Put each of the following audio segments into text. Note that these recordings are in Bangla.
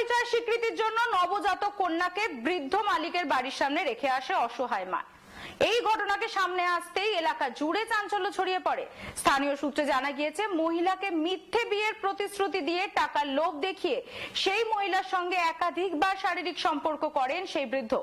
পরিচয় স্বীকৃতির জন্য নবজাতক কন্যাকে বৃদ্ধ মালিকের বাড়ির সামনে রেখে আসে অসহায় মা। এই ঘটনাকে সামনে আসতেই এলাকা জুড়ে চাঞ্চল্য ছড়িয়ে পড়ে। স্থানীয় সূত্রে জানা গিয়েছে, মহিলাকে মিথ্যে বিয়ের প্রতিশ্রুতি দিয়ে টাকার লোভ দেখিয়ে সেই মহিলার সঙ্গে একাধিকবার শারীরিক সম্পর্ক করেন সেই বৃদ্ধ।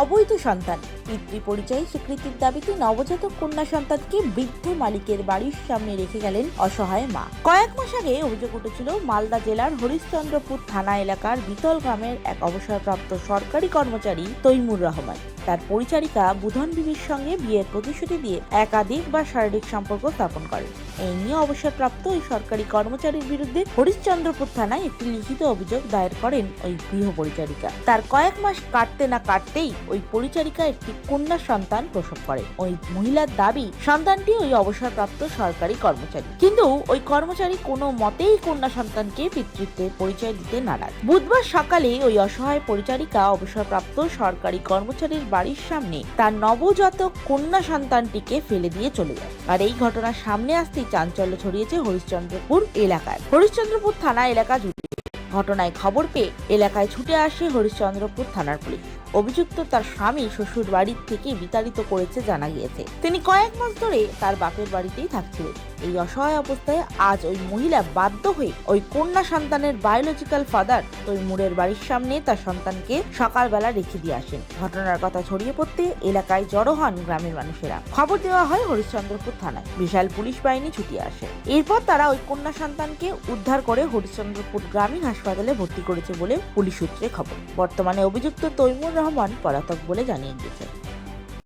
অবৈধ সন্তান পিতৃ পরিচয় স্বীকৃতির দাবিতে নবজাতক কন্যা সন্তানকে বৃদ্ধ মালিকের বাড়ির সামনে রেখে গেলেন অসহায় মা। কয়েক মাস আগে অভিযোগ উঠেছিল মালদা জেলার হরিশ্চন্দ্রপুর থানা এলাকার বিতল গ্রামের এক অবসরপ্রাপ্ত সরকারি কর্মচারী তৈমুর রহমান তার পরিচারিকা বুধন বিবির সঙ্গে বিয়ের প্রতিশ্রুতি দিয়ে একাধিকবার শারীরিক সম্পর্ক স্থাপন করেন। এই নিয়ে অবসরপ্রাপ্ত ওই সরকারি কর্মচারীর বিরুদ্ধে হরিশ্চন্দ্রপুর থানায় একটি লিখিত অভিযোগ দায়ের করেন ওই গৃহ পরিচারিকা। তার কয়েক মাস কাটতে না কাটতেই ওই পরিচারিকা একটি কন্যা সন্তান প্রসব করেন। ওই মহিলার দাবি, সন্তানটি ওই অবসরপ্রাপ্ত সরকারি কর্মচারী, কিন্তু ওই কর্মচারী কোনো মতেই কন্যা সন্তানকে পিতৃত্বের পরিচয় দিতে নারাজ। বুধবার সকালে ওই অসহায় পরিচারিকা অবসরপ্রাপ্ত সরকারি কর্মচারীর বাড়ির সামনে তার নবজাতক কন্যা সন্তানটিকে ফেলে দিয়ে চলে যায়। আর এই ঘটনার সামনে আসতেই চাঞ্চল্য ছড়িয়েছে হরিশ্চন্দ্রপুর এলাকায়। হরিশ্চন্দ্রপুর থানা এলাকা জুড়ে ঘটনায় খবর পেয়ে এলাকায় ছুটে আসে হরিশ্চন্দ্রপুর থানার পুলিশ। অভিযুক্ত তার স্বামী শ্বশুর বাড়ির থেকে বিতাড়িত করেছে জানা গিয়েছে। তিনি কয়েক মাস ধরে তার বাপের বাড়িতেই থাকছিলেন। এই অসহায় অবস্থায় আজ ওই মহিলা বাধ্য হয়ে ওই কন্যা সন্তানের বায়োলজিক্যাল ফাদার তৈমুরের বাড়ির সামনে তার সন্তানকে সকালবেলা রেখে দিয়ে আসেন। ঘটনার কথা ছড়িয়ে পড়তে এলাকায় জড়ো হন গ্রামের মানুষেরা। খবর দেওয়া হয় হরিশ্চন্দ্রপুর থানায়। বিশাল পুলিশ বাহিনী ছুটে আসে। এরপর তারা ওই কন্যা সন্তানকে উদ্ধার করে হরিশ্চন্দ্রপুর গ্রামীণ হাসপাতালে ভর্তি করেছে বলে পুলিশ সূত্রে খবর। বর্তমানে অভিযুক্ত তৈমুর রহমান পলাতক বলে জানিয়ে দিয়েছে।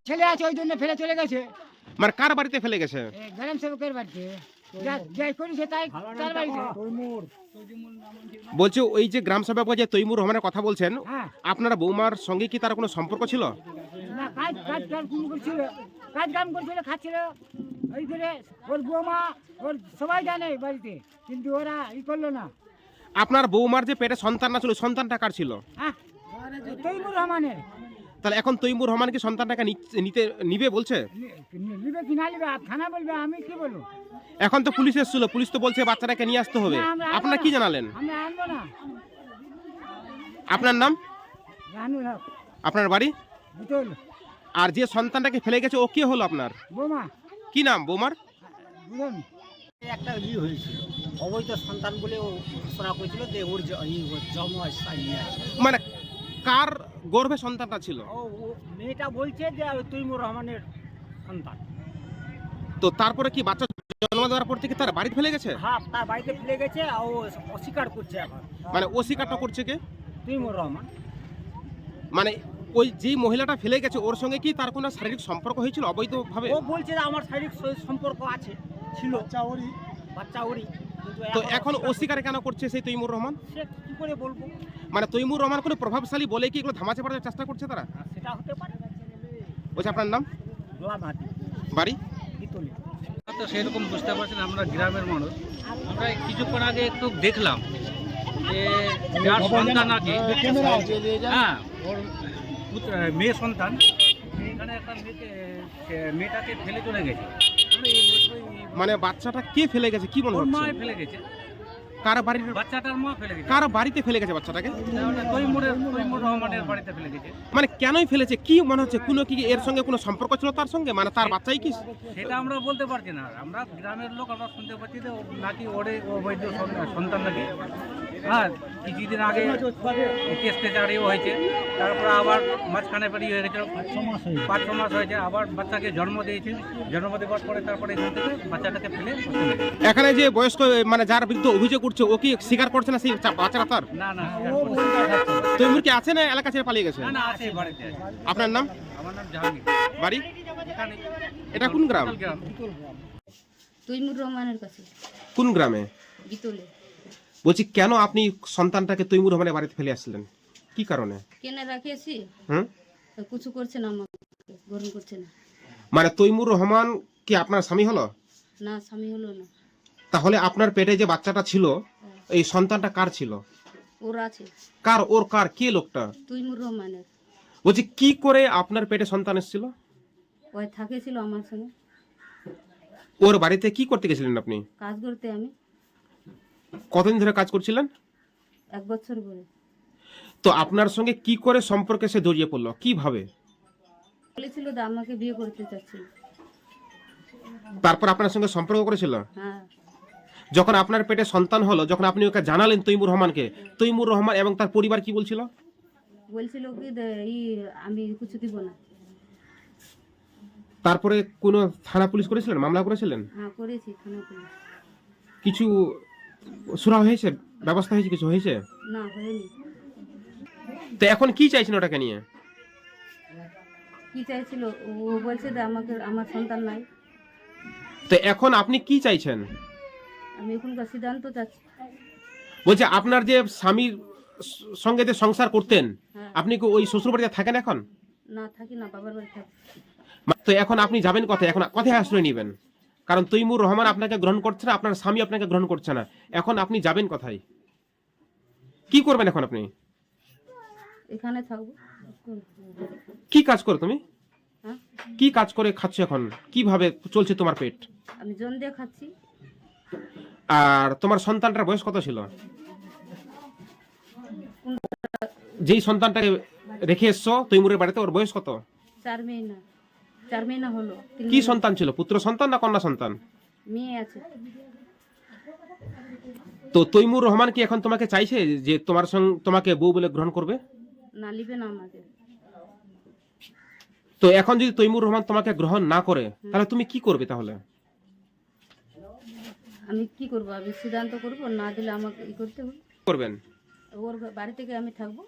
ছেলে আছে ওই জন্য ফেলে চলে গেছে। মানে কার বাড়িতে ফেলে গেছে? গ্রাম সেবকের বাড়িতে যাই করেছে তাই তার বাড়িতে। বলছে ওই যে গ্রাম সেবক যে তৈমুর রহমানের কথা বলছেন, হ্যাঁ, আপনার বৌমার সঙ্গে কি তার কোনো সম্পর্ক ছিল? না কাজ কাজ কাজ করছিল, কাজ কাম করছিল, খাচ্ছিল। ওই করে ওর বৌমা ওর সবাই জানে বাড়িতে, কিন্তু ওরা করলো না। আপনার বৌমার যে পেটে সন্তান না ছিল, সন্তানটা কার ছিল? হ্যাঁ, তৈমুর রহমানের। তাহলে এখন তৈমুর রহমান কি সন্তানটাকে নিবে বলছে? নিবে কি না নিবে থানা বলবে, আমি কি বলবো? এখন তো পুলিশ এসেছিল, পুলিশ তো বলছে বাচ্চাটাকে নিয়ে আসতে হবে। না, আমরা আনবো আপনারা না। কি জানালেন? আমরা আনবো না। আপনার নাম? রানুর হক, আপনার বাড়ি? বিতল। আর যে সন্তানটাকে ফেলে গেছে ও কে হলো আপনার? বৌমা কি নাম বৌমার? বুঝুন। একটা হয়েছিল অবৈধ সন্তান বলে ও ঘোষণা করেছিল যে ওর জন্ম নিয়ে আছে। মানে কার গর্ভে সন্তানটা ছিল? ও মেয়েটা বলছে যে তৈমুর রহমানের সন্তান। তো তারপরে কি বাচ্চা জন্ম দেওয়ার পর থেকে তার বাড়িতে ফেলে গেছে? হ্যাঁ, তার বাড়িতে ফেলে গেছে। ও অস্বীকার করছে এখন। মানে অস্বীকারটা করছে কে? তৈমুর রহমান। মানে ওই যে মহিলাটা ফেলে গেছে ওর সঙ্গে কি তার কোনো শারীরিক সম্পর্ক হয়েছিল অবৈধভাবে? ও বলছে যে আমার শারীরিক সম্পর্ক আছে, ছিল, বাচ্চা ওরই। তো এখন অস্বীকার কেন করছে সেই তৈমুর রহমান? সে কি করে বলবো? মানে তৈমুর রহমান কোনো প্রভাবশালী বলে কি এগুলো ধামাচে পড়ার চেষ্টা করছে তারা? সেটা হতে পারে। বলছে আপনার নাম? গোলাম হাতি, বাড়ি? বিতলি। তো সেরকম বুঝতে পারছেন, আমরা গ্রামের মানুষ। আমরা কিছুক্ষণ আগে একটু দেখলাম যে যার সন্তান নাকি, হ্যাঁ ওর মেয়ে সন্তান, এখানে একটা মেয়েটাকে ফেলে চলে গেছে। মানে বাচ্চাটা কে ফেলে গেছে কি মনে ওর মা হচ্ছে? ফেলে গেছে, কার বাড়ির? বাচ্চাটার মা ফেলে গেছে। কার বাড়িতে ফেলে গেছে বাচ্চাটাকে? তৈমুর রহমানের বাড়িতে ফেলে গেছে। মানে কেনই ফেলেছে কি মনে হচ্ছে? কোনো কি এর সঙ্গে কোনো সম্পর্ক ছিল তার সঙ্গে? মানে তার বাচ্চাই কি? সেটা আমরা বলতে পারছি না। আমরা গ্রামের লোক, আমরা শুনতে পাচ্ছি যে নাকি ওরে অবৈধ সন্তান নাকি। হ্যাঁ, কিছুদিন আগে কেস টেচারিও হয়েছে, তারপরে আবার মাঝখানে পেরিয়ে হয়ে গেছে 5-6 মাস হয়েছে, আবার বাচ্চাকে জন্ম দিয়েছে। জন্ম দেওয়ার পরে তারপরে এখান থেকে বাচ্চাটাকে ফেলে চলে গেছে। এখানে যে বয়স্ক মানে যার বিরুদ্ধে অভিযোগ উঠছে ও কি স্বীকার করছে না সেই বাচ্চাটা তার? না না, তৈমুর কি আছে না এলাকা ছেড়ে পালিয়ে গেছে? না না, আছে বাড়িতে আছে। আপনার নাম? আমার নাম জাহাঙ্গীর। বাড়ি? এখানে এটা কোন গ্রাম? গ্রাম। তৈমুর রহমানের কাছে, কোন গ্রামে? বিতলে। বলছি কেন আপনি সন্তানটাকে তৈমুর রহমানের বাড়িতে ফেলে আসলেন, কি কারণে? কেনে রাখিয়েছি, হুম, তো কিছু করছে না, আমাকে গ্রহণ করছে না। মানে তৈমুর রহমান কি আপনার স্বামী হলো? না, স্বামী হলো না। তাহলে আপনার পেটে যে বাচ্চাটা ছিল এই সন্তানটা কার ছিল? ওর আছে, কার? ওর কার? কে লোকটা? তৈমুর রহমানের। বলছি কি করে আপনার পেটে সন্তান এসেছিল? ওই থাকেছিল আমার সঙ্গে, ওর বাড়িতে কি করতে গেছিলেন আপনি? কাজ করতে। আমি কতদিন ধরে কাজ করছিলেন? 1 বছর করে। তো আপনার সঙ্গে কি করে সম্পর্কে সে জড়িয়ে পড়লো, কিভাবে? বলেছিল যে আমাকে বিয়ে করতে চাচ্ছিল। তারপর আপনার সঙ্গে সম্পর্ক করেছিল? হ্যাঁ, যখন আপনার পেটে সন্তান হলো, যখন আপনি ওকে জানালেন তৈমুর রহমানকে, তৈমুর রহমান এবং তার পরিবার কি বলছিল? বলছিল কি আমি কিছু দিব না। তারপরে কোনো থানা পুলিশ করেছিলেন, মামলা করেছিলেন? হ্যাঁ, করেছি থানা পুলিশ। কিছু সুরা হয়েছে, ব্যবস্থা হয়েছে, কিছু হয়েছে? না, হয়নি। তো এখন কি চাইছেন ওটাকে নিয়ে? কি চাইছিল? ও বলছে যে আমার সন্তান নাই। তো এখন আপনি কি চাইছেন? আমি এখনকার সিদ্ধান্ত চাচ্ছি। বলছে আপনার যে স্বামীর সঙ্গে যে সংসার করতেন, হ্যাঁ। আপনি কি ওই শ্বশুর বাড়িতে থাকেন এখন? না, থাকি না, বাবার বাড়ি থাকি। তো এখন আপনি যাবেন কোথায়? এখন কোথায় আশ্রয় নেবেন? কারণ তৈমুর রহমান আপনাকে গ্রহণ করছে না, আপনার স্বামী আপনাকে গ্রহণ করছে না, এখন আপনি যাবেন কোথায়? কি করবেন এখন আপনি? এখানে থাকবো। কি কাজ করো তুমি? হ্যাঁ, কি কাজ করে খাচ্ছ এখন? কিভাবে চলছে তোমার পেট? আমি জন দিয়ে খাচ্ছি। আর তোমার সন্তানটার বয়স কত ছিল? যেই সন্তানটাকে রেখে এসছো তৈমুরের বাড়িতে, ওর বয়স কত? 4 মহিনা হলো। 3 কি সন্তান ছিল? পুত্র সন্তান না কন্যা সন্তান? মেয়ে আছে। তো তৈমুর রহমান কি এখন তোমাকে চাইছে যে তোমার সঙ্গে তোমাকে বউ বলে গ্রহণ করবে? না, লিবে না আমাকে। তো এখন যদি তৈমুর রহমান তোমাকে গ্রহণ না করে, তাহলে তুমি কি করবে তাহলে? আমি কি করবো? আমি সিদ্ধান্ত করবো, না দিলে আমাকে করতে হবে। করবেন? ওর বাড়ি থেকে আমি থাকবো।